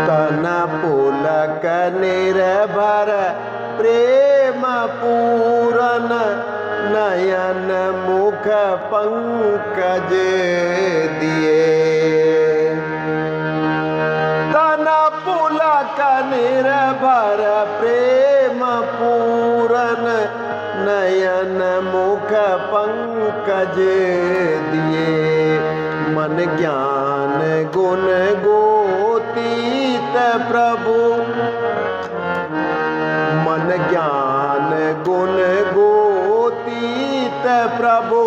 तन पुलक निर्भर प्रेम पूरन, नयन मुख पंकज दिए। तन पुलक निर्भर प्रेम पूरन, नयन मुख पंकज दिए। मन ज्ञान गुण गोतीत प्रभु, मन ज्ञान गुण गोतीत प्रभु,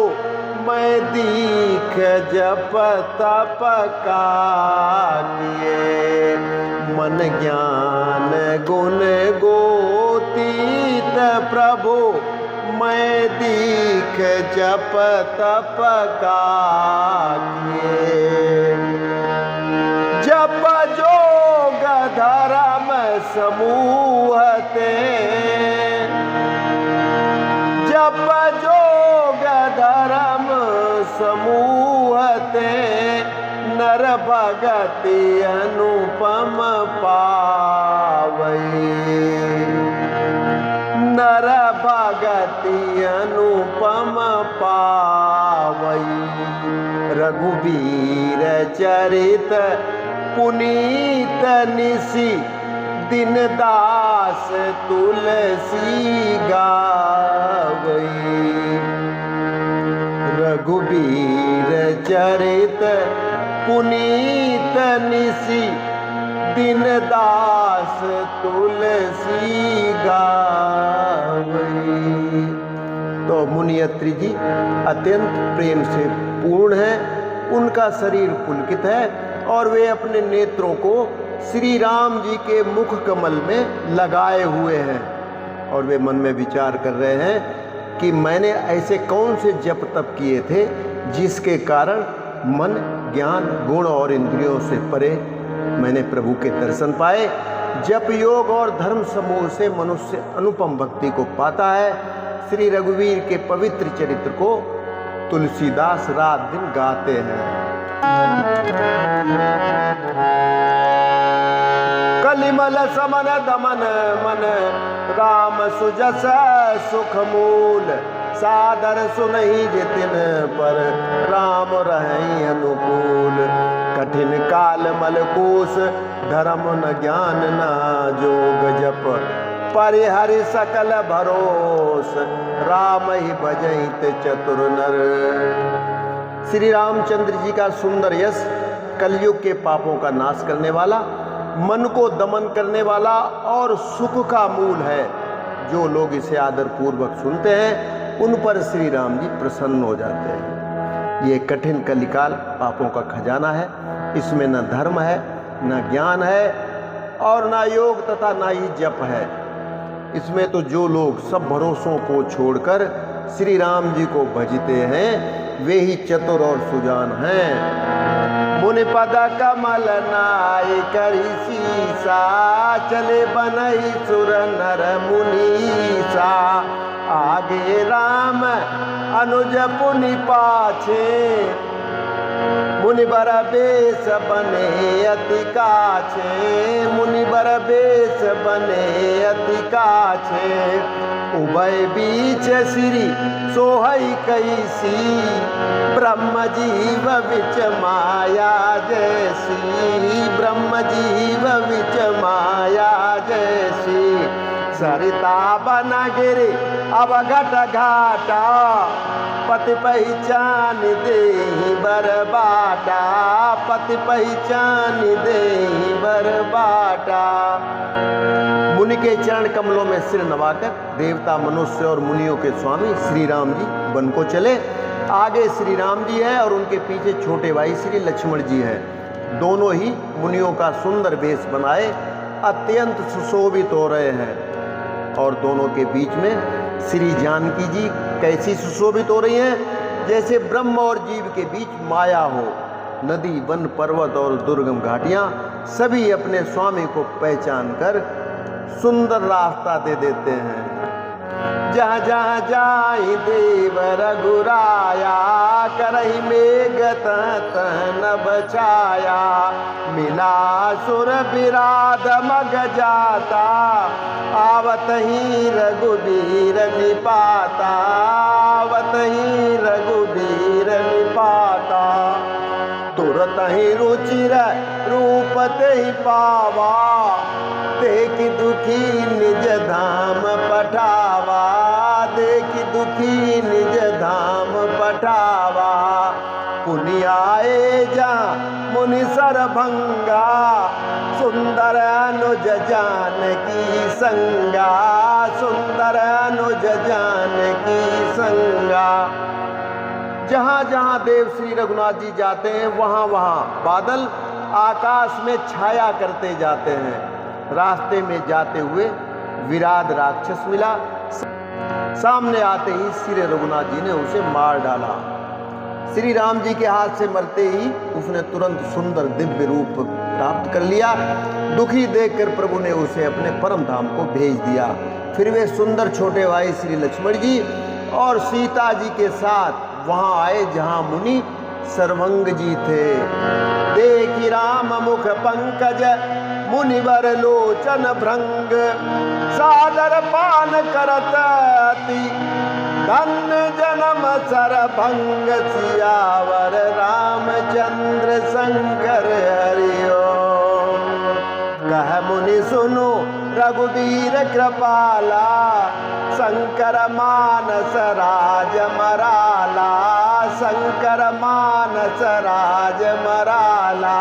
मैं दीख जप तप का किए। मन ज्ञान गुण गोतीत प्रभु, मैं दीख जप तप का किए। जप जोग धर्म समूह ते, जप जोग धर्म समूह ते, नर भगति अनुपम पावई। नर भगति अनुपम पावई। रघुबीर चरित पुनीत निसि, दिन दास तुलसी गावई। रघुबीर चरित पुनीत निसि, दिन दास तुलसी गावई। तो मुनियत्री जी अत्यंत प्रेम से पूर्ण है, उनका शरीर पुलकित है और वे अपने नेत्रों को श्री राम जी के मुख कमल में लगाए हुए हैं और वे मन में विचार कर रहे हैं कि मैंने ऐसे कौन से जप तप किए थे जिसके कारण मन ज्ञान गुण और इंद्रियों से परे मैंने प्रभु के दर्शन पाए। जप योग और धर्म समूह से मनुष्य अनुपम भक्ति को पाता है। श्री रघुवीर के पवित्र चरित्र को तुलसीदास रात दिन गाते हैं। कलिमल समन दमन मन, राम सुजस सुख मूल। सादर सुनहि जितिन पर, राम रहहि अनुकूल। कठिन काल मलकूस, धर्म न ज्ञान न जोग जप। परिहरि सकल भरोस, राम ही भजहित चतुर नर। श्री रामचंद्र जी का सुंदर यश कलयुग के पापों का नाश करने वाला, मन को दमन करने वाला और सुख का मूल है। जो लोग इसे आदर पूर्वक सुनते हैं उन पर श्री राम जी प्रसन्न हो जाते हैं। ये कठिन कलिकाल पापों का खजाना है, इसमें न धर्म है न ज्ञान है और न योग तथा न ही जप है। इसमें तो जो लोग सब भरोसों को छोड़कर श्री राम जी को भजते हैं वे ही चतुर और सुजान हैं। मुनि पद कमल नाय करी सीसा, चले बनई सुर नर मुनीसा। आगे राम अनुज पुनि पाछे, मुनि बर बेस बने अति काछे। मुनि बर बेस बने अति काछे। उभय बीच श्री सोहई कैसी, ब्रह्म जीव विच माया जैसी। ब्रह्म जीव विच माया जैसी। सरिता बन गिरि अवघट घाटा, पति पहचान देहि बर बाटा। पति पहचान देहि बर बाटा। मुनि के चरण कमलों में सिर नवाकर देवता मनुष्य और मुनियों के स्वामी श्री राम जी वन को चले। आगे श्री राम जी है और उनके पीछे छोटे भाई श्री लक्ष्मण जी हैं। दोनों ही मुनियों का सुंदर वेश बनाए अत्यंत सुशोभित हो रहे हैं और दोनों के बीच में श्री जानकी जी कैसी सुशोभित हो रही हैं जैसे ब्रह्म और जीव के बीच माया हो। नदी वन पर्वत और दुर्गम घाटियाँ सभी अपने स्वामी को पहचान कर सुंदर रास्ता दे देते हैं। जहाँ जहाँ जाई देव रघुराया, करही मेघ तन बचाया। मिला सुर विराध मग जाता, आवत ही रघुबीर निपाता, आवत ही रघुबीर निपाता। तुरत ही रुचिर रूप ते ही पावा, देखि दुखी निज धाम पठावा, देखि दुखी निज धाम पठावा। पुनि आए जहाँ मुनि सरभंगा, सुंदर अनुज जानकी संगा, सुंदर अनुज जानकी संगा। जहाँ जहाँ देव श्री रघुनाथ जी जाते हैं वहाँ वहाँ बादल आकाश में छाया करते जाते हैं। रास्ते में जाते हुए विराट राक्षस मिला, सामने आते ही श्री रघुनाथ जी ने उसे मार डाला। श्री राम जी के हाथ से मरते ही उसने तुरंत सुंदर दिव्य रूप प्राप्त कर लिया। दुखी देखकर प्रभु ने उसे अपने परम धाम को भेज दिया। फिर वे सुंदर छोटे भाई श्री लक्ष्मण जी और सीता जी के साथ वहां आए जहां मुनि सर्वंग जी थे। देखी राम मुख पंकज मुनिवर लोचन भृंग, सादर पान करत अति धन्य जन्म सरभंग। सियावर रामचंद्र शंकर हरि ओम। कह मुनि सुनो रघुवीर कृपाला, शंकर मानस राज मराला, शंकर मानस राज मराला।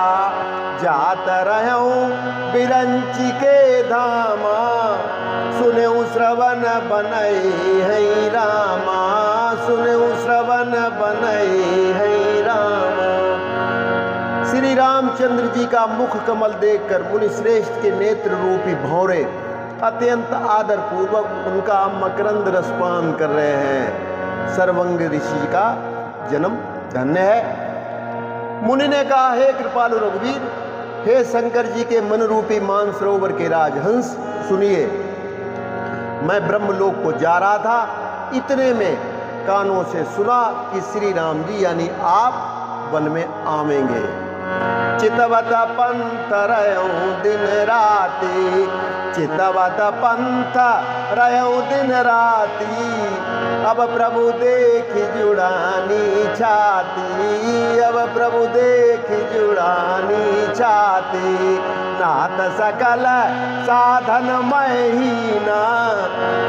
जात रहूं बिरंची के धामा, सुनेऊ श्रवण बनई है रामा, सुनेऊ श्रवण बनई है रामा। श्री रामचंद्र जी का मुख कमल देखकर मुनि श्रेष्ठ के नेत्र रूपी भौरे अत्यंत आदर पूर्वक उनका मकरंद रसपान कर रहे हैं। सर्वंग ऋषि का जन्म धन्य है। मुनि ने कहा, हे कृपालु रघुवीर, हे शंकर जी के मन रूपी मानसरोवर के राजहंस, सुनिए। मैं ब्रह्मलोक को जा रहा था, इतने में कानों से सुना कि श्री राम जी यानी आप वन में आवेंगे। चितवत पंथ रहूं दिन राती, चितवत पंथ रहूं दिन राती। अब प्रभु देख जुड़ानी छाती, अब प्रभु देख जुड़ानी छाती। नाथ सकल साधन महीना,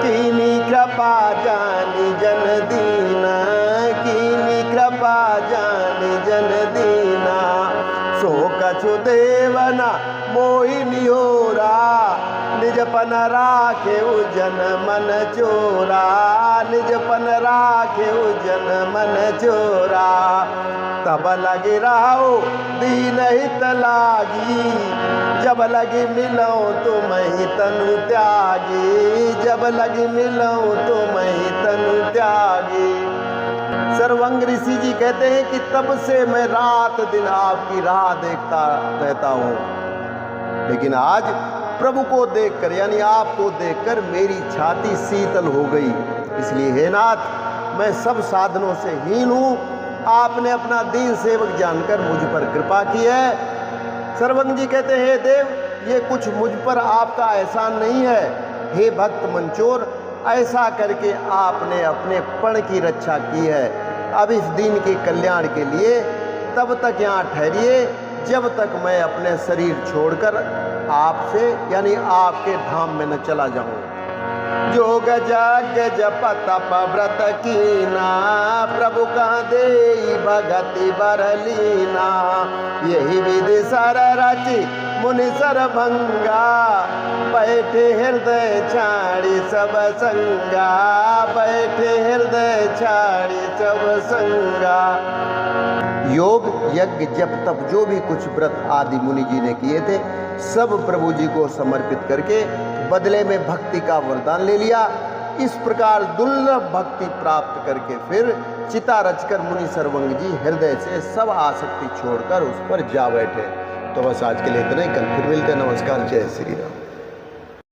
कीनी कृपा जानी जन दीना, कीनी कृपा जानी जन दीना। सो कछु देवना मोहि निहोरा, निजपन राखे जन मन चोरा, निजपन राखे जन मन चोरा। तब लगी रहो दीन हित लागी, जब लगी मिलो तुम ही तनु त्यागी, जब लगी मिलो तुम ही तनु त्यागी। सर्वंग ऋषि जी कहते हैं कि तब से मैं रात दिन आपकी राह देखता रहता हूँ, लेकिन आज प्रभु को देखकर यानी आपको देखकर मेरी छाती शीतल हो गई। इसलिए हे नाथ, मैं सब साधनों से हीन हूँ, आपने अपना दीन सेवक जानकर मुझ पर कृपा की है। सर्वंग जी कहते हैं, हे देव, ये कुछ मुझ पर आपका एहसान नहीं है। हे भक्त मंचोर, ऐसा करके आपने अपने पण की रक्षा की है। अब इस दीन के कल्याण के लिए तब तक यहाँ ठहरिए जब तक मैं अपने शरीर छोड़कर आपसे यानी आपके धाम में न चला जाऊं। जोग जग जप तप व्रत कीना, प्रभु का दे भगति बरलीना। यही विधि सर रचि मुनि सरभंगा, बैठे हृदय छाड़ी सब संगा, बैठे हृदय छाड़ी सब संगा। योग यज्ञ जप तप जो भी कुछ व्रत आदि मुनि जी ने किए थे, सब प्रभु जी को समर्पित करके बदले में भक्ति का वरदान ले लिया। इस प्रकार दुर्लभ भक्ति प्राप्त करके फिर चिता रचकर मुनि सर्वंग जी हृदय से सब आसक्ति छोड़कर उस पर जा बैठे। तो बस आज के लिए इतना ही, कल फिर मिलते हैं। नमस्कार, जय श्री राम।